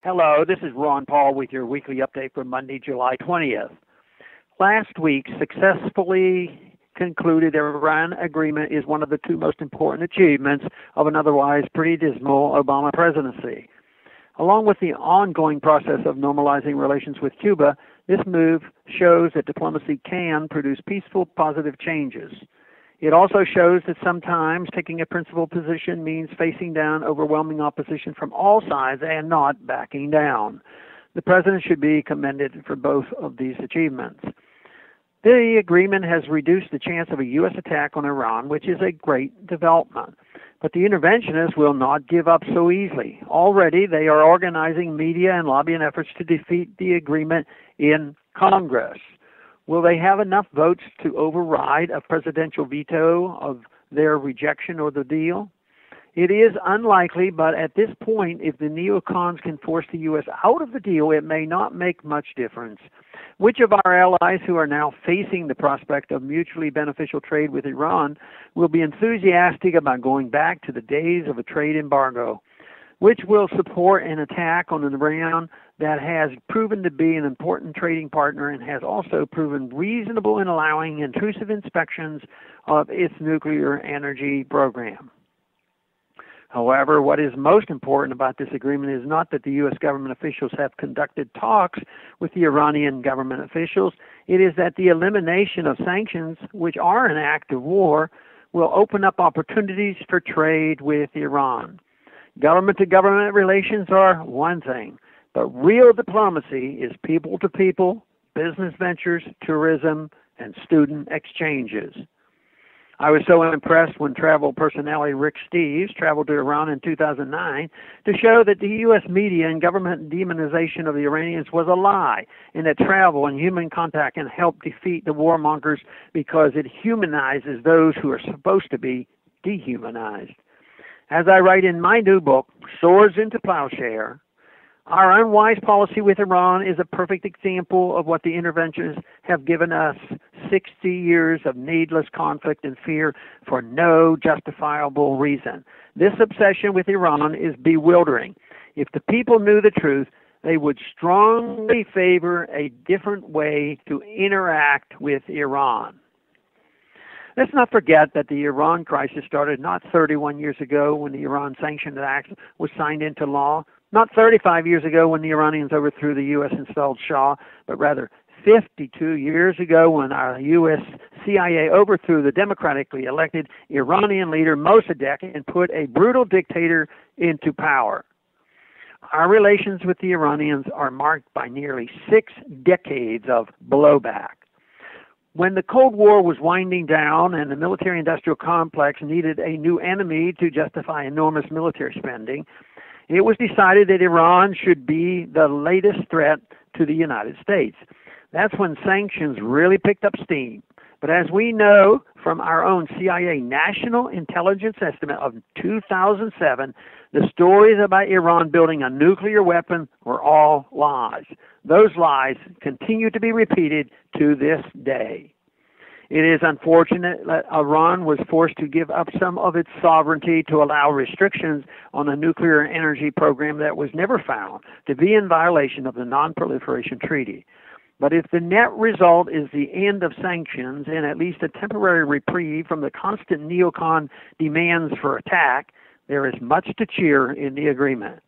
Hello, this is Ron Paul with your weekly update for Monday, July 20th. Last week successfully concluded Iran agreement is one of the two most important achievements of an otherwise pretty dismal Obama presidency. Along with the ongoing process of normalizing relations with Cuba, this move shows that diplomacy can produce peaceful, positive changes. It also shows that sometimes taking a principled position means facing down overwhelming opposition from all sides and not backing down. The president should be commended for both of these achievements. The agreement has reduced the chance of a U.S. attack on Iran, which is a great development. But the interventionists will not give up so easily. Already, they are organizing media and lobbying efforts to defeat the agreement in Congress. Will they have enough votes to override a presidential veto of their rejection of the deal? It is unlikely, but at this point, if the Neocons can force the U.S. out of the deal, it may not make much difference. Which of our allies who are now facing the prospect of mutually beneficial trade with Iran will be enthusiastic about going back to the days of a trade embargo? Which will support an attack on Iran that has proven to be an important trading partner and has also proven reasonable in allowing intrusive inspections of its nuclear energy program? However, what is most important about this agreement is not that the U.S. government officials have conducted talks with the Iranian government officials. It is that the elimination of sanctions, which are an act of war, will open up opportunities for trade with Iran. Government-to-government relations are one thing, but real diplomacy is people-to-people, business ventures, tourism, and student exchanges. I was so impressed when travel personality Rick Steves traveled to Iran in 2009 to show that the U.S. media and government demonization of the Iranians was a lie, and that travel and human contact can help defeat the warmongers because it humanizes those who are supposed to be dehumanized. As I write in my new book, Swords into Plowshare, our unwise policy with Iran is a perfect example of what the interventionists have given us: 60 years of needless conflict and fear for no justifiable reason. This obsession with Iran is bewildering. If the people knew the truth, they would strongly favor a different way to interact with Iran. Let's not forget that the Iran crisis started not 31 years ago when the Iran Sanctions Act was signed into law, not 35 years ago when the Iranians overthrew the U.S. installed Shah, but rather 52 years ago when our U.S. CIA overthrew the democratically elected Iranian leader Mossadegh and put a brutal dictator into power. Our relations with the Iranians are marked by nearly 6 decades of blowback. When the Cold War was winding down and the military-industrial complex needed a new enemy to justify enormous military spending, it was decided that Iran should be the latest threat to the United States. That's when sanctions really picked up steam. But as we know from our own CIA National Intelligence Estimate of 2007, the stories about Iran building a nuclear weapon were all lies. Those lies continue to be repeated to this day. It is unfortunate that Iran was forced to give up some of its sovereignty to allow restrictions on a nuclear energy program that was never found to be in violation of the Non-Proliferation Treaty. But if the net result is the end of sanctions and at least a temporary reprieve from the constant neocon demands for attack, there is much to cheer in the agreement.